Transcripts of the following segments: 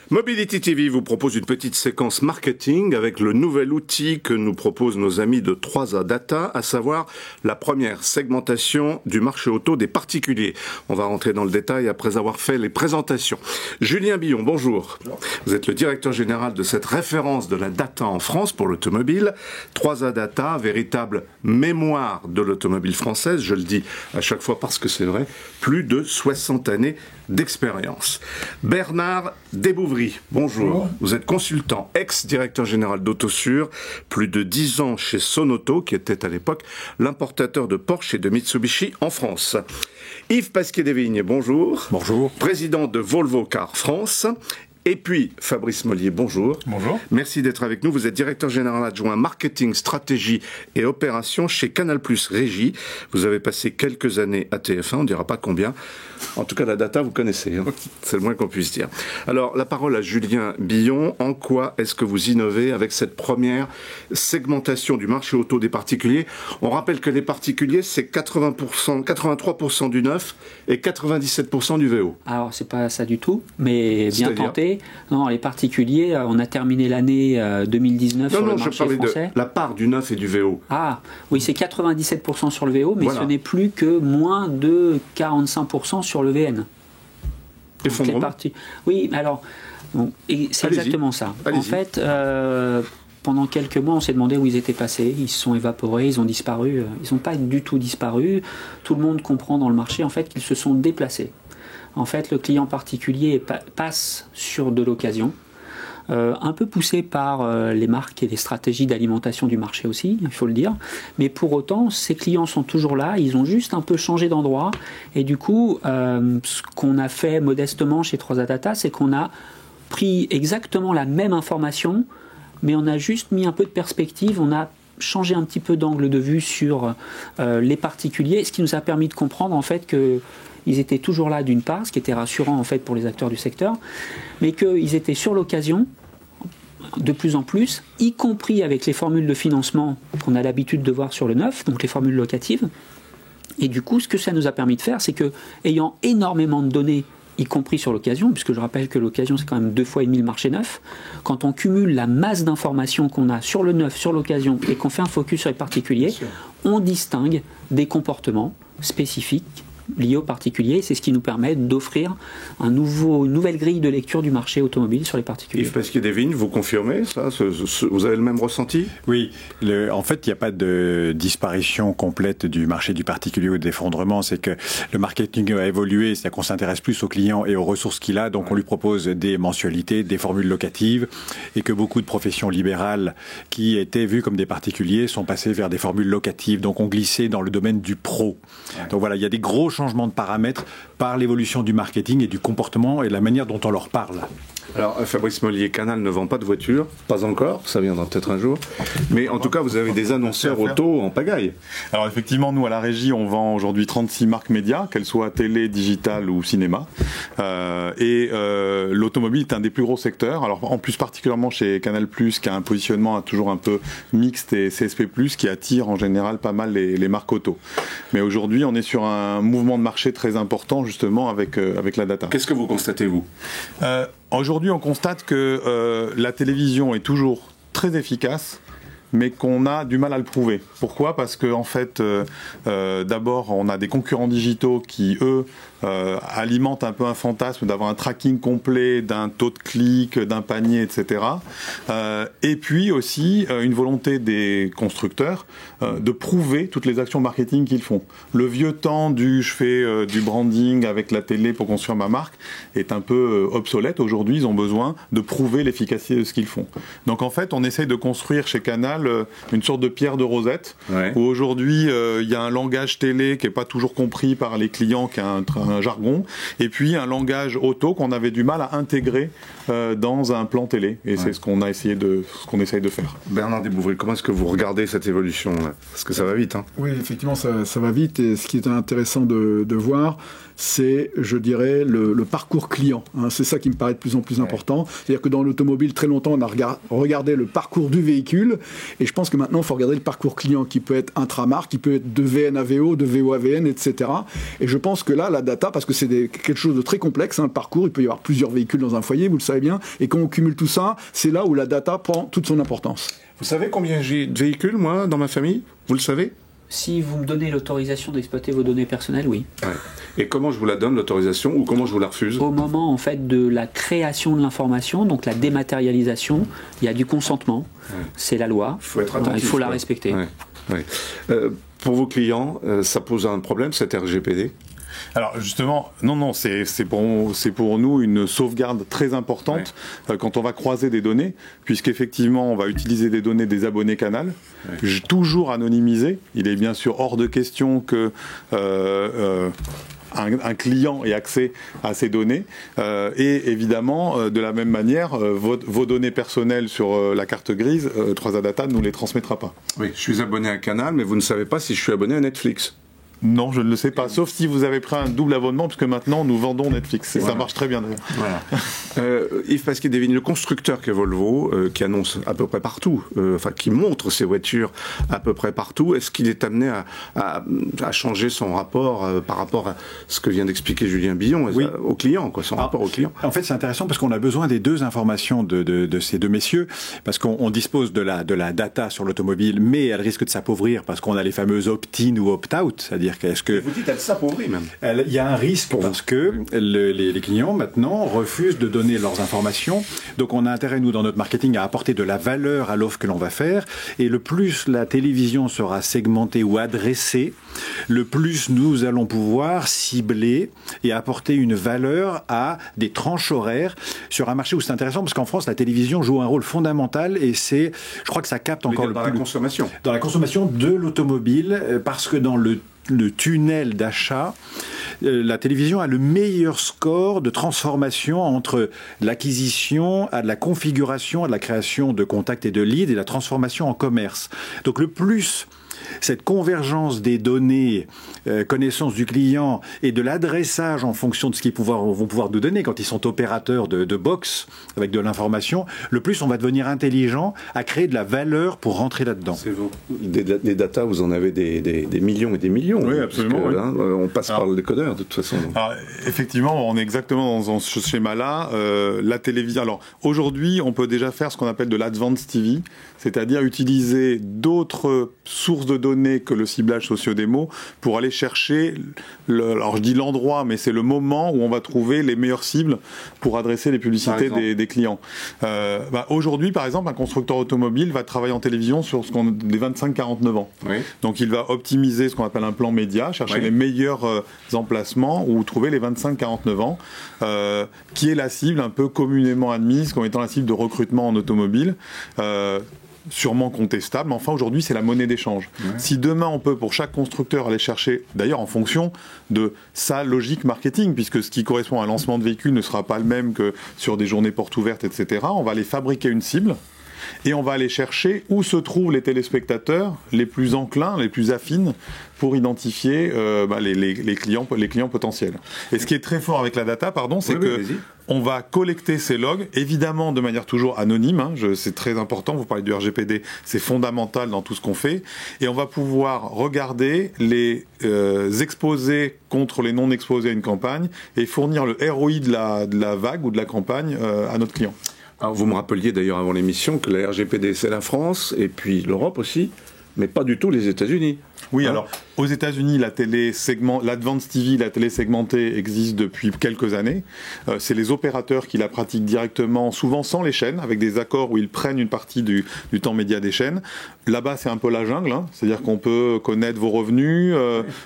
Mobility TV vous propose une petite séquence marketing avec le nouvel outil que nous proposent nos amis de 3A Data, à savoir la première segmentation du marché auto des particuliers. On va rentrer dans le détail après avoir fait les présentations. Julien Billon, bonjour. Vous êtes le directeur général de cette référence de la data en France pour l'automobile. 3A Data, véritable mémoire de l'automobile française, je le dis à chaque fois parce que c'est vrai, plus de 60 années d'expérience. Bernard Desbouvry, bonjour. Vous êtes consultant, ex-directeur général d'Autosur, plus de 10 ans chez Sonoto, qui était à l'époque l'importateur de Porsche et de Mitsubishi en France. Yves Pasquier-Desvignes, bonjour. Bonjour. Président de Volvo Car France. Et puis, Fabrice Mollier, bonjour. Bonjour. Merci d'être avec nous. Vous êtes directeur général adjoint marketing, stratégie et opération chez Canal+ Régie. Vous avez passé quelques années à TF1, on ne dira pas combien. En tout cas, la data, vous connaissez. Hein. C'est le moins qu'on puisse dire. Alors, la parole à Julien Billon. En quoi est-ce que vous innovez avec cette première segmentation du marché auto des particuliers? On rappelle que les particuliers, c'est 83% du neuf et 97% du VO. Alors, c'est pas ça du tout, mais bien tenté. Non, les particuliers, on a terminé l'année 2019 sur le marché français. Je parlais de la part du neuf et du VO. Ah, oui, c'est 97% sur le VO, mais voilà. Ce n'est plus que moins de 45% sur le VN. Effondrement. Oui, alors, c'est exactement ça. En fait, pendant quelques mois, on s'est demandé où ils étaient passés. Ils se sont évaporés, ils ont disparu. Ils n'ont pas du tout disparu. Tout le monde comprend dans le marché, en fait, qu'ils se sont déplacés. En fait, le client particulier passe sur de l'occasion, un peu poussé par les marques et les stratégies d'alimentation du marché aussi, il faut le dire. Mais pour autant, ces clients sont toujours là, ils ont juste un peu changé d'endroit. Et du coup, ce qu'on a fait modestement chez 3A Data, c'est qu'on a pris exactement la même information, mais on a juste mis un peu de perspective, on a changé un petit peu d'angle de vue sur les particuliers, ce qui nous a permis de comprendre en fait que ils étaient toujours là d'une part, ce qui était rassurant en fait pour les acteurs du secteur, mais qu'ils étaient sur l'occasion de plus en plus, y compris avec les formules de financement qu'on a l'habitude de voir sur le neuf, donc les formules locatives. Et du coup, ce que ça nous a permis de faire, c'est que, ayant énormément de données, y compris sur l'occasion, puisque je rappelle que l'occasion c'est quand même 2 fois et demi le marché neuf, quand on cumule la masse d'informations qu'on a sur le neuf, sur l'occasion, et qu'on fait un focus sur les particuliers, on distingue des comportements spécifiques liés aux particuliers. C'est ce qui nous permet d'offrir une nouvelle grille de lecture du marché automobile sur les particuliers. Yves Pasquier-Desvignes, vous confirmez ça? Vous avez le même ressenti? Oui. En fait, il n'y a pas de disparition complète du marché du particulier ou d'effondrement. C'est que le marketing a évolué, c'est-à-dire qu'on s'intéresse plus au client et aux ressources qu'il a. Donc, on lui propose des mensualités, des formules locatives, et que beaucoup de professions libérales qui étaient vues comme des particuliers sont passées vers des formules locatives. Donc, ont glissé dans le domaine du pro. Donc voilà, il y a des gros changement de paramètres par l'évolution du marketing et du comportement et la manière dont on leur parle. Alors, Fabrice Mollier, Canal ne vend pas de voitures, pas encore, ça viendra peut-être un jour, mais en tout cas, vous avez des annonceurs auto en pagaille. Alors effectivement, nous à la régie, on vend aujourd'hui 36 marques médias, qu'elles soient télé, digital ou cinéma, et l'automobile est un des plus gros secteurs, alors en plus particulièrement chez Canal+, qui a un positionnement toujours un peu mixte, et CSP+, qui attire en général pas mal les marques auto. Mais aujourd'hui, on est sur un mouvement de marché très important, justement, avec la data. Qu'est-ce que vous constatez, vous? Aujourd'hui, on constate que la télévision est toujours très efficace, mais qu'on a du mal à le prouver. Pourquoi? Parce que en fait, d'abord, on a des concurrents digitaux qui, eux, alimentent un peu un fantasme d'avoir un tracking complet d'un taux de clic, d'un panier, etc. Et puis aussi une volonté des constructeurs de prouver toutes les actions marketing qu'ils font. Le vieux temps je fais du branding avec la télé pour construire ma marque est un peu obsolète. Aujourd'hui, ils ont besoin de prouver l'efficacité de ce qu'ils font. Donc en fait, on essaye de construire chez Canal une sorte de pierre de Rosette, où aujourd'hui il y a un langage télé qui n'est pas toujours compris par les clients, qui a un jargon, et puis un langage auto qu'on avait du mal à intégrer dans un plan télé, et c'est ce qu'on essaye de faire. Bernard Desbouvry, comment est-ce que vous regardez cette évolution là? Parce que ça va vite. Hein. Oui, effectivement, ça va vite, et ce qui est intéressant de voir, c'est, je dirais, le parcours client. Hein. C'est ça qui me paraît de plus en plus important. C'est-à-dire que dans l'automobile, très longtemps, on a regardé le parcours du véhicule, Et je pense que maintenant, il faut regarder le parcours client qui peut être intramarque, qui peut être de VN à VO, de VO à VN, etc. Et je pense que là, la data, parce que c'est quelque chose de très complexe, hein, le parcours, il peut y avoir plusieurs véhicules dans un foyer, vous le savez bien, et quand on cumule tout ça, c'est là où la data prend toute son importance. Vous savez combien j'ai de véhicules, moi, dans ma famille? Vous le savez? Si vous me donnez l'autorisation d'exploiter vos données personnelles, oui. Ouais. Et comment je vous la donne, l'autorisation, ou comment je vous la refuse? Au moment, en fait, de la création de l'information, donc la dématérialisation, il y a du consentement. Ouais. C'est la loi. Il faut être attentif. Il faut la respecter. Ouais. Ouais. Pour vos clients, ça pose un problème, cette RGPD? Alors justement, non, c'est pour nous une sauvegarde très importante quand on va croiser des données, puisqu'effectivement on va utiliser des données des abonnés Canal, toujours anonymisées. Il est bien sûr hors de question que un client ait accès à ces données et évidemment de la même manière vos données personnelles sur la carte grise, 3A Data ne nous les transmettra pas. Oui, je suis abonné à Canal, mais vous ne savez pas si je suis abonné à Netflix. Non, je ne le sais pas, sauf si vous avez pris un double abonnement, puisque maintenant nous vendons Netflix, et ça marche très bien d'ailleurs. Voilà. Yves Pasquier-Devine, le constructeur qu'est Volvo, qui annonce à peu près partout, qui montre ses voitures à peu près partout, est-ce qu'il est amené à changer son rapport par rapport à ce que vient d'expliquer Julien Billon, au client, son rapport au client? En fait, c'est intéressant parce qu'on a besoin des deux informations de ces deux messieurs, parce qu'on dispose de la data sur l'automobile, mais elle risque de s'appauvrir parce qu'on a les fameuses opt-in ou opt-out, c'est-à-dire qu'est-ce que... Vous dites elle s'appauvrit même. Il y a un risque parce que les clients maintenant refusent de donner leurs informations. Donc on a intérêt, nous, dans notre marketing, à apporter de la valeur à l'offre que l'on va faire. Et le plus la télévision sera segmentée ou adressée, le plus nous allons pouvoir cibler et apporter une valeur à des tranches horaires sur un marché où c'est intéressant parce qu'en France, la télévision joue un rôle fondamental et je crois que ça capte encore dans la consommation. Dans la consommation de l'automobile, parce que dans le tunnel d'achat, la télévision a le meilleur score de transformation entre l'acquisition, à de la configuration, à de la création de contacts et de leads et la transformation en commerce. Donc le plus cette convergence des données, connaissance du client et de l'adressage en fonction de ce qu'ils vont pouvoir nous donner quand ils sont opérateurs de box avec de l'information, le plus on va devenir intelligent à créer de la valeur pour rentrer là-dedans. C'est vous. Des data, vous en avez des millions et des millions. Oui, absolument. Parce que, on passe par le décodeur de toute façon. Alors, effectivement, on est exactement dans ce schéma-là. La télévision. Alors aujourd'hui, on peut déjà faire ce qu'on appelle de l'advanced TV, c'est-à-dire utiliser d'autres sources de données que le ciblage socio-démo pour aller chercher, alors je dis l'endroit, mais c'est le moment où on va trouver les meilleures cibles pour adresser les publicités des clients. Aujourd'hui, par exemple, un constructeur automobile va travailler en télévision sur des 25-49 ans. Oui. Donc il va optimiser ce qu'on appelle un plan média, chercher les meilleurs emplacements où trouver les 25-49 ans, qui est la cible un peu communément admise comme étant la cible de recrutement en automobile. Sûrement contestable, mais enfin aujourd'hui c'est la monnaie d'échange. Ouais. Si demain on peut pour chaque constructeur aller chercher, d'ailleurs en fonction de sa logique marketing, puisque ce qui correspond à un lancement de véhicule ne sera pas le même que sur des journées portes ouvertes, etc., on va aller fabriquer une cible et on va aller chercher où se trouvent les téléspectateurs les plus enclins, les plus affines pour identifier les clients potentiels. Et ce qui est très fort avec la data, c'est on va collecter ces logs, évidemment de manière toujours anonyme, c'est très important, vous parlez du RGPD, c'est fondamental dans tout ce qu'on fait, et on va pouvoir regarder les exposés contre les non exposés à une campagne et fournir le ROI de la vague ou de la campagne à notre client. Alors vous me rappeliez d'ailleurs avant l'émission que la RGPD c'est la France et puis l'Europe aussi, mais pas du tout les États-Unis. Oui, alors aux États-Unis, l'Advanced TV, la télé segmentée existe depuis quelques années. C'est les opérateurs qui la pratiquent directement, souvent sans les chaînes, avec des accords où ils prennent une partie du temps média des chaînes. Là-bas, c'est un peu la jungle, c'est-à-dire qu'on peut connaître vos revenus,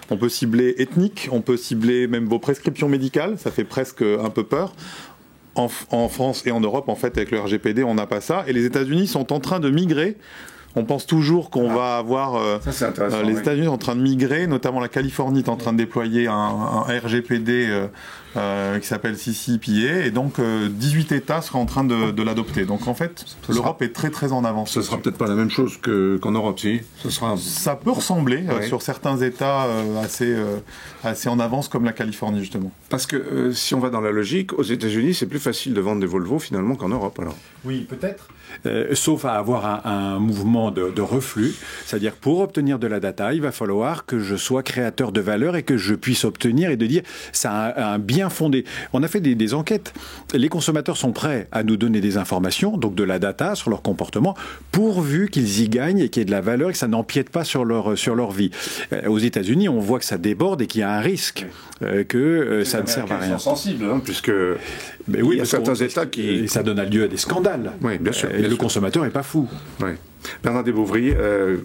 on peut cibler ethnique, on peut cibler même vos prescriptions médicales, ça fait presque un peu peur. En France et en Europe, en fait, avec le RGPD, on n'a pas ça. Et les États-Unis sont en train de migrer. On pense toujours qu'on va avoir... les États-Unis sont en train de migrer, notamment la Californie est en train de déployer un RGPD qui s'appelle CCPA, et donc 18 États seraient en train de l'adopter. Donc en fait, l'Europe est très très en avance. Ce sera peut-être pas la même chose qu'en Europe, si. Ça peut ressembler sur certains États assez en avance, comme la Californie justement. Parce que si on va dans la logique, aux États-Unis, c'est plus facile de vendre des Volvo finalement qu'en Europe, alors. Oui, peut-être. Sauf à avoir un mouvement de reflux, c'est-à-dire pour obtenir de la data, il va falloir que je sois créateur de valeur et que je puisse obtenir et de dire ça a un bien fondé. On a fait des enquêtes. Les consommateurs sont prêts à nous donner des informations, donc de la data sur leur comportement, pourvu qu'ils y gagnent et qu'il y ait de la valeur et que ça n'empiète pas sur leur vie. Aux États-Unis, on voit que ça déborde et qu'il y a un risque que ça ne serve à rien. Ils sont sensibles, puisque mais oui, il y a certains États qui... Et ça donne lieu à des scandales. Oui, bien sûr. Et le consommateur n'est pas fou. Oui. Bernard Desbouvry,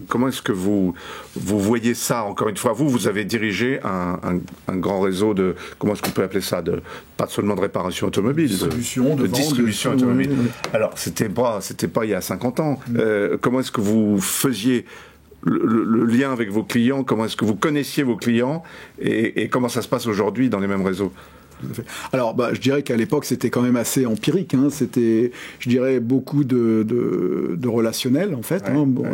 comment est-ce que vous voyez ça, encore une fois? Vous avez dirigé un grand réseau de, comment est-ce qu'on peut appeler ça, pas seulement de réparation automobile, de distribution automobile. Alors, c'était pas il y a 50 ans. Comment est-ce que vous faisiez le lien avec vos clients? Comment est-ce que vous connaissiez vos clients? Et comment ça se passe aujourd'hui dans les mêmes réseaux? Alors, je dirais qu'à l'époque, c'était quand même assez empirique. C'était, je dirais, beaucoup de relationnel, en fait.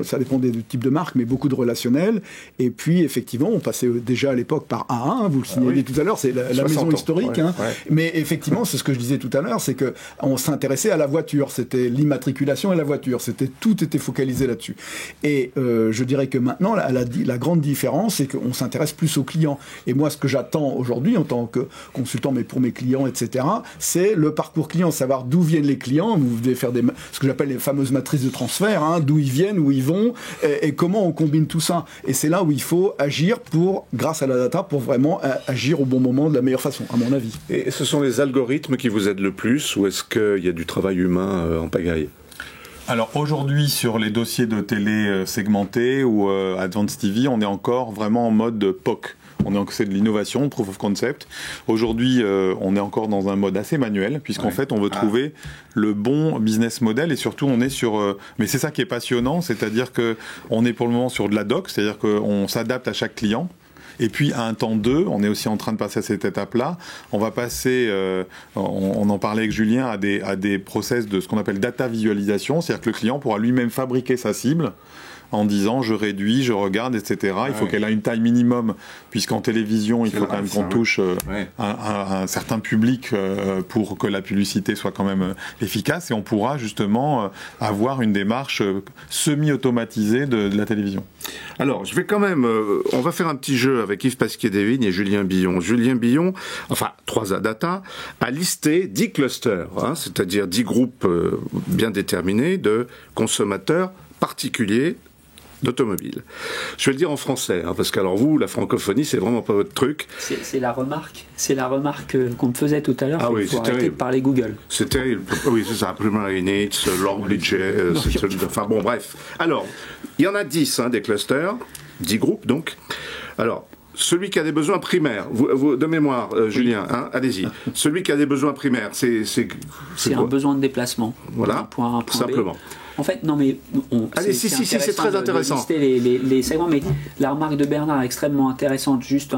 Ça dépendait du type de marque, mais beaucoup de relationnel. Et puis, effectivement, on passait déjà à l'époque par A1, vous le signaliez tout à l'heure, c'est la maison historique. Mais effectivement, c'est ce que je disais tout à l'heure, c'est qu'on s'intéressait à la voiture. C'était l'immatriculation et la voiture. Tout était focalisé là-dessus. Et je dirais que maintenant, la grande différence, c'est qu'on s'intéresse plus aux clients. Et moi, ce que j'attends aujourd'hui, en tant que consultant, mais pour mes clients, etc., c'est le parcours client, savoir d'où viennent les clients. Vous devez faire ce que j'appelle les fameuses matrices de transfert, d'où ils viennent, où ils vont, et comment on combine tout ça. Et c'est là où il faut agir grâce à la data, pour vraiment agir au bon moment de la meilleure façon, à mon avis. Et ce sont les algorithmes qui vous aident le plus, ou est-ce qu'il y a du travail humain en pagaille? Alors aujourd'hui, sur les dossiers de télé segmentés ou Advanced TV, on est encore vraiment en mode POC. C'est de l'innovation, proof of concept. Aujourd'hui, on est encore dans un mode assez manuel, puisqu'en fait, on veut trouver le bon business model, et surtout, on est sur... mais c'est ça qui est passionnant, c'est-à-dire qu'on est pour le moment sur de la doc, c'est-à-dire qu'on s'adapte à chaque client. Et puis à un temps 2, on est aussi en train de passer à cette étape-là. On va passer, on en parlait avec Julien, à des process de ce qu'on appelle data visualisation, c'est-à-dire que le client pourra lui-même fabriquer sa cible en disant je réduis, je regarde, etc. Il faut qu'elle ait une taille minimum, puisqu'en télévision, il faut quand même qu'on touche un certain public pour que la publicité soit quand même efficace, et on pourra justement avoir une démarche semi-automatisée de la télévision. Alors, je vais quand même... on va faire un petit jeu avec Yves Pasquier-Desvignes et Julien Billon. Julien Billon, enfin 3A Data, a listé 10 clusters, c'est-à-dire 10 groupes bien déterminés de consommateurs particuliers d'automobile. Je vais le dire en français, parce qu'alors vous, la francophonie, c'est vraiment pas votre truc. C'est la remarque qu'on me faisait tout à l'heure. Oui, faut arrêter de parler Google. C'est terrible. Oui, c'est ça. Primary needs, long budget. Enfin bon, bref. Alors, il y en a 10 des clusters, 10 groupes donc. Alors, celui qui a des besoins primaires, vous de mémoire, Julien, allez-y. Celui qui a des besoins primaires, c'est un besoin de déplacement. Voilà, point simplement. B. En fait, non mais... Allez, c'est très intéressant. De lister les segments, mais la remarque de Bernard est extrêmement intéressante. Juste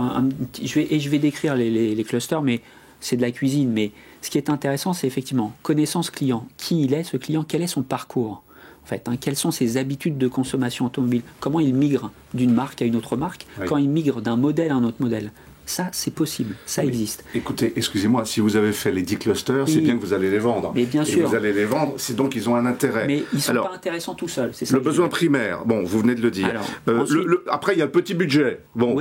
je vais décrire les clusters, mais c'est de la cuisine. Mais ce qui est intéressant, c'est effectivement connaissance client. Qui il est, ce client? Quel est son parcours? En fait, quelles sont ses habitudes de consommation automobile? Comment il migre d'une marque à une autre marque? Quand il migre d'un modèle à un autre modèle? Ça, c'est possible, ça existe. Écoutez, excusez-moi, si vous avez fait les 10 clusters, c'est bien que vous allez les vendre. Mais bien sûr. Vous allez les vendre, c'est donc ils ont un intérêt. Mais ils ne sont pas intéressants tout seuls. C'est ça le besoin primaire, bon, vous venez de le dire. Alors, ensuite, après, il y a le petit budget. Bon,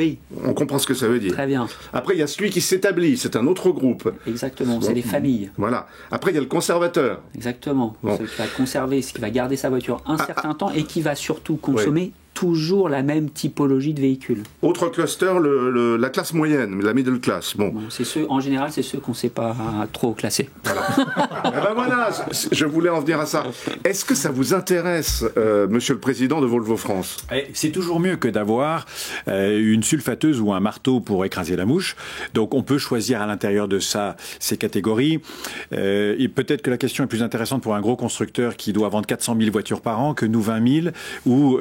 on comprend ce que ça veut dire. Très bien. Après, il y a celui qui s'établit, c'est un autre groupe. Exactement, c'est les familles. Voilà. Après, il y a le conservateur. Exactement. Celui qui va conserver, qui va garder sa voiture un certain temps et qui va surtout consommer toujours la même typologie de véhicules. Autre cluster, la classe moyenne, la middle class. Bon. En général, c'est ceux qu'on ne sait pas trop classer. Voilà. Voilà, je voulais en venir à ça. Est-ce que ça vous intéresse, Monsieur le Président de Volvo France? C'est toujours mieux que d'avoir une sulfateuse ou un marteau pour écraser la mouche. Donc on peut choisir à l'intérieur de ça ces catégories. Et peut-être que la question est plus intéressante pour un gros constructeur qui doit vendre 400 000 voitures par an que nous 20 000, ou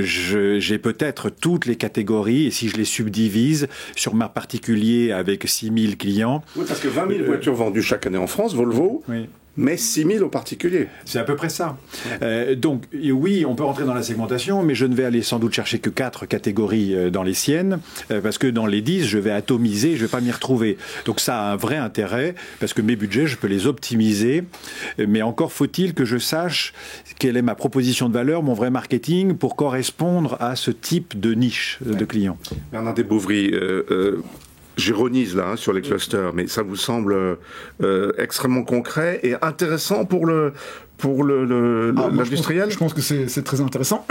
j'ai peut-être toutes les catégories, et si je les subdivise sur ma particulier avec 6000 clients... Oui, parce que 20 000 voitures vendues chaque année en France, Volvo... Oui. Mais 6 000 au particulier. C'est à peu près ça. Donc, oui, on peut rentrer dans la segmentation, mais je ne vais aller sans doute chercher que 4 catégories dans les siennes, parce que dans les 10, je vais atomiser, je ne vais pas m'y retrouver. Donc ça a un vrai intérêt, parce que mes budgets, je peux les optimiser, mais encore faut-il que je sache quelle est ma proposition de valeur, mon vrai marketing, pour correspondre à ce type de niche de clients. Bernard Desbouvry, j'ironise là sur les clusters, mais ça vous semble extrêmement concret et intéressant pour l'industriel? Je pense que c'est très intéressant.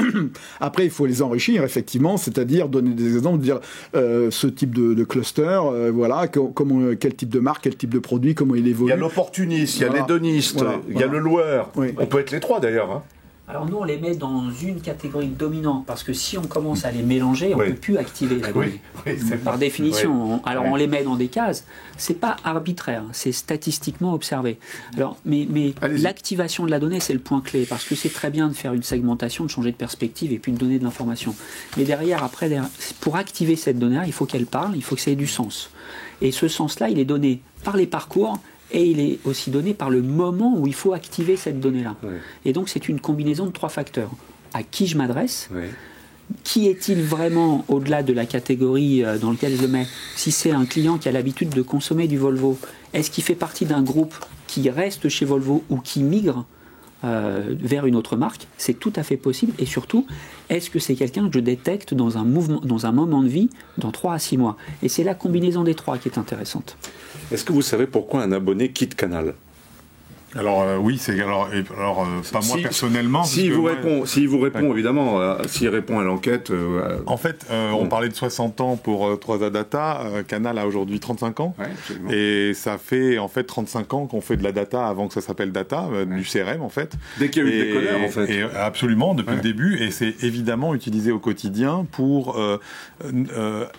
Après, il faut les enrichir, effectivement, c'est-à-dire donner des exemples, dire ce type de cluster, voilà, quel type de marque, quel type de produit, comment il évolue. Il y a l'opportuniste, il y a l'hédoniste, il y a le loueur. Oui. On peut être les trois d'ailleurs. Hein. Alors nous, on les met dans une catégorie dominante, parce que si on commence à les mélanger, on ne peut plus activer la donnée. Par définition. Alors on les met dans des cases. C'est pas arbitraire, c'est statistiquement observé. Alors, mais l'activation de la donnée, c'est le point clé, parce que c'est très bien de faire une segmentation, de changer de perspective et puis de donner de l'information. Mais derrière, pour activer cette donnée-là, il faut qu'elle parle, il faut que ça ait du sens. Et ce sens-là, il est donné par les parcours. Et il est aussi donné par le moment où il faut activer cette donnée-là. Oui. Et donc, c'est une combinaison de 3 facteurs. À qui je m'adresse ? Oui. Qui est-il vraiment au-delà de la catégorie dans laquelle je le mets ? Si c'est un client qui a l'habitude de consommer du Volvo, est-ce qu'il fait partie d'un groupe qui reste chez Volvo ou qui migre vers une autre marque ? C'est tout à fait possible. Et surtout, est-ce que c'est quelqu'un que je détecte dans un moment de vie dans 3 à 6 mois ? Et c'est la combinaison des 3 qui est intéressante. Est-ce que vous savez pourquoi un abonné quitte Canal ? Alors oui, c'est pas moi personnellement. S'il vous répond évidemment, s'il répond à l'enquête. En fait, on parlait de 60 ans pour 3A Data. Canal a aujourd'hui 35 ans, et ça fait en fait 35 ans qu'on fait de la data avant que ça s'appelle data, du CRM en fait. Dès qu'il y a eu des décodeurs en fait. Et absolument depuis le début, et c'est évidemment utilisé au quotidien pour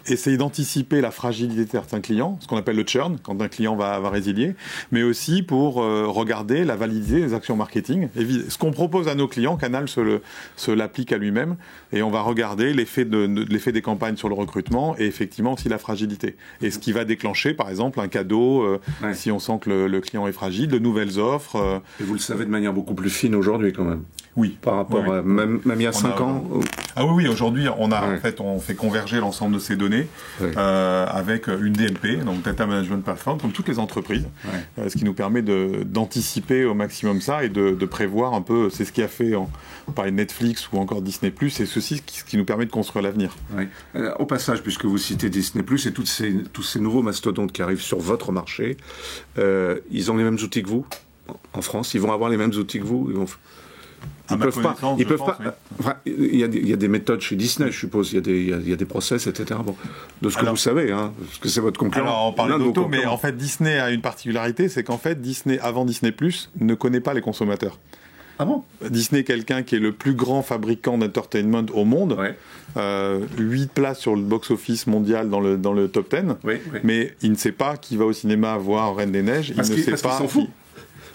essayer d'anticiper la fragilité de certains clients, ce qu'on appelle le churn, quand un client va résilier, mais aussi pour regarder la validité des actions marketing. Et ce qu'on propose à nos clients, Canal se l'applique à lui-même, et on va regarder l'effet des campagnes sur le recrutement et effectivement aussi la fragilité. Et ce qui va déclencher, par exemple, un cadeau si on sent que le client est fragile, de nouvelles offres. Et vous le savez de manière beaucoup plus fine aujourd'hui quand même. Oui. Par rapport à même il y a 5 ans. Ah oui, aujourd'hui, en fait, on fait converger l'ensemble de ces données avec une DMP, donc Data Management Platform, comme toutes les entreprises, ce qui nous permet d'anticiper au maximum ça et de prévoir un peu. C'est ce qui a fait, on parlait de Netflix ou encore Disney+, et ceci ce qui nous permet de construire l'avenir. Oui. Au passage, puisque vous citez Disney+, et tous ces nouveaux mastodontes qui arrivent sur votre marché, ils ont les mêmes outils que vous en France. Ils vont avoir les mêmes outils que vous. Ils peuvent pas. Enfin, il y a des méthodes chez Disney, je suppose. Il y a des process, etc. Bon, de ce que vous savez, hein, parce que c'est votre concurrent. Alors, on parle d'auto, mais en fait, Disney a une particularité, c'est qu'en fait, Disney, avant Disney+, ne connaît pas les consommateurs. Ah bon ? Disney, quelqu'un qui est le plus grand fabricant d'entertainment au monde, 8 places sur le box-office mondial dans le top 10, mais il ne sait pas qui va au cinéma voir Reine des Neiges, il ne sait pas. Qu'il s'en fout.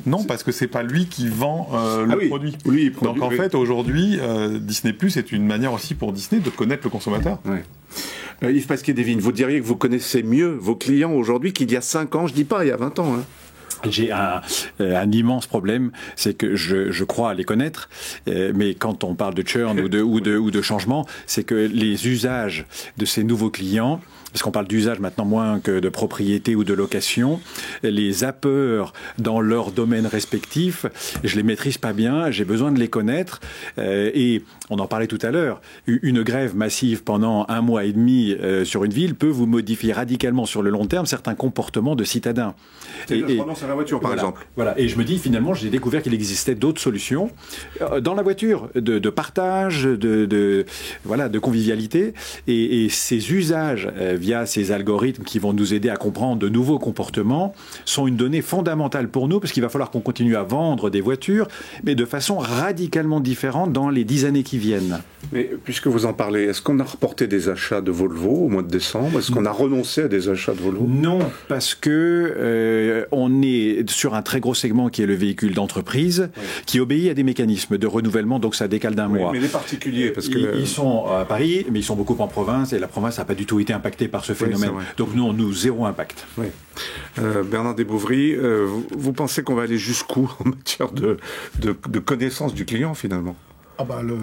Non, parce que c'est pas lui qui vend le produit. Lui, donc en fait, aujourd'hui, Disney+ est une manière aussi pour Disney de connaître le consommateur. Yves Pasquier-Devine, vous diriez que vous connaissez mieux vos clients aujourd'hui qu'il y a 5 ans, je dis pas il y a 20 ans. Hein. J'ai un immense problème, c'est que je crois à les connaître, mais quand on parle de churn ou de changement, c'est que les usages de ces nouveaux clients, parce qu'on parle d'usage maintenant moins que de propriété ou de location, les zappeurs dans leur domaine respectif, je les maîtrise pas bien, j'ai besoin de les connaître, et on en parlait tout à l'heure, une grève massive pendant 1 mois et demi sur une ville peut vous modifier radicalement sur le long terme certains comportements de citoyens. À la voiture, par exemple. Voilà. Et je me dis, finalement, j'ai découvert qu'il existait d'autres solutions dans la voiture, de partage, de convivialité, et ces usages via ces algorithmes qui vont nous aider à comprendre de nouveaux comportements, sont une donnée fondamentale pour nous, parce qu'il va falloir qu'on continue à vendre des voitures, mais de façon radicalement différente dans les 10 années qui viennent. Mais puisque vous en parlez, est-ce qu'on a reporté des achats de Volvo au mois de décembre? Est-ce qu'on a renoncé à des achats de Volvo? Non, parce que on est sur un très gros segment qui est le véhicule d'entreprise, qui obéit à des mécanismes de renouvellement, donc ça décale d'un mois. Mais les particuliers, parce que... Ils sont à Paris, mais ils sont beaucoup en province, et la province n'a pas du tout été impactée par ce phénomène. Donc nous, zéro impact. Oui. Bernard Desbouvry, vous pensez qu'on va aller jusqu'où en matière de connaissance du client, finalement?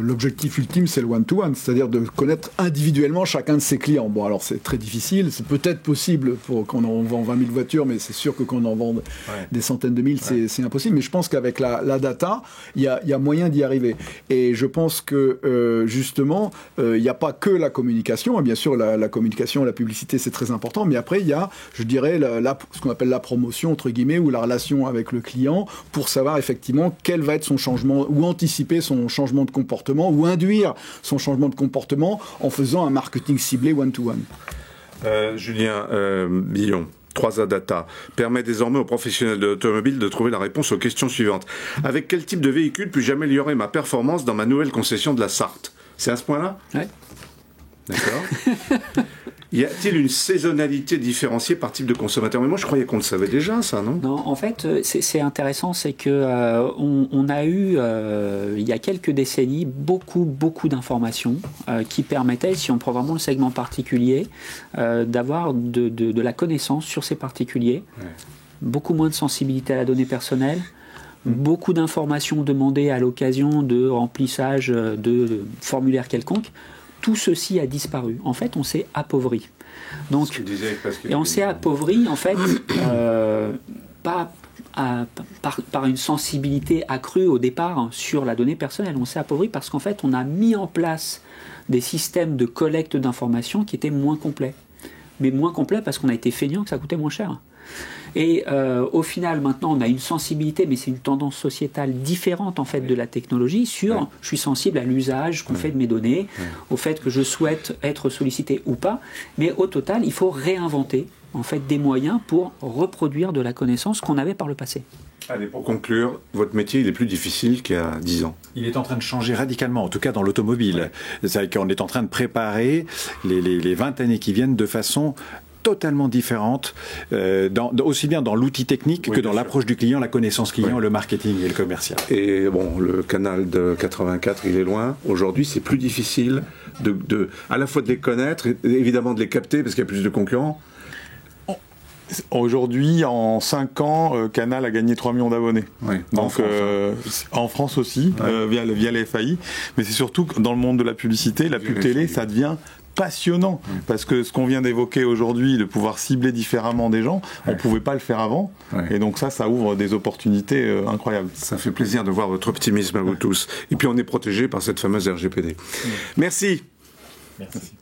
L'objectif ultime, c'est le one-to-one, c'est-à-dire de connaître individuellement chacun de ses clients. Bon, alors c'est très difficile, c'est peut-être possible pour quand on vend 20 000 voitures, mais c'est sûr que quand on en vend des centaines de mille, c'est impossible. Mais je pense qu'avec la data, il y a moyen d'y arriver. Et je pense que, justement, il n'y a pas que la communication. Bien sûr, la communication, la publicité, c'est très important. Mais après, il y a, je dirais, ce qu'on appelle la promotion, entre guillemets, ou la relation avec le client, pour savoir effectivement quel va être son changement, ou anticiper son changement de comportement, ou induire son changement de comportement en faisant un marketing ciblé one-to-one. Julien Billon, 3A Data permet désormais aux professionnels de l'automobile de trouver la réponse aux questions suivantes. Avec quel type de véhicule puis-je améliorer ma performance dans ma nouvelle concession de la Sarthe? C'est à ce point-là? Oui. D'accord. Y a-t-il une saisonnalité différenciée par type de consommateur? Mais moi, je croyais qu'on le savait déjà, ça, non? Non, en fait, c'est intéressant, c'est que on a eu, il y a quelques décennies, beaucoup d'informations qui permettaient, si on prend vraiment le segment particulier, d'avoir de la connaissance sur ces particuliers, beaucoup moins de sensibilité à la donnée personnelle, beaucoup d'informations demandées à l'occasion de remplissage de formulaires quelconques. Tout ceci a disparu. En fait, on s'est appauvri. Donc, et on s'est appauvri, en fait, pas par une sensibilité accrue au départ sur la donnée personnelle. On s'est appauvri parce qu'en fait, on a mis en place des systèmes de collecte d'informations qui étaient moins complets. Mais moins complets parce qu'on a été feignant, que ça coûtait moins cher. Et au final, maintenant, on a une sensibilité, mais c'est une tendance sociétale différente en fait de la technologie sur je suis sensible à l'usage qu'on fait de mes données, au fait que je souhaite être sollicité ou pas. Mais au total, il faut réinventer en fait des moyens pour reproduire de la connaissance qu'on avait par le passé. Allez, pour conclure, votre métier il est plus difficile qu'il y a 10 ans. Il est en train de changer radicalement, en tout cas dans l'automobile. C'est-à-dire qu'on est en train de préparer les 20 années qui viennent de façon totalement différente, aussi bien dans l'outil technique que dans l'approche du client, la connaissance client, le marketing et le commercial. Et bon, le canal de 84, il est loin. Aujourd'hui, c'est plus difficile à la fois de les connaître, et évidemment de les capter, parce qu'il y a plus de concurrents. Aujourd'hui, en 5 ans, Canal a gagné 3 millions d'abonnés. Donc, en France aussi, via les FAI. Mais c'est surtout que dans le monde de la publicité, la pub télé, ça devient passionnant, parce que ce qu'on vient d'évoquer aujourd'hui, de pouvoir cibler différemment des gens, on ne pouvait pas le faire avant, et donc ça ouvre des opportunités incroyables. Ça fait plaisir de voir votre optimisme à vous tous. Et puis on est protégé par cette fameuse RGPD. Merci. Merci.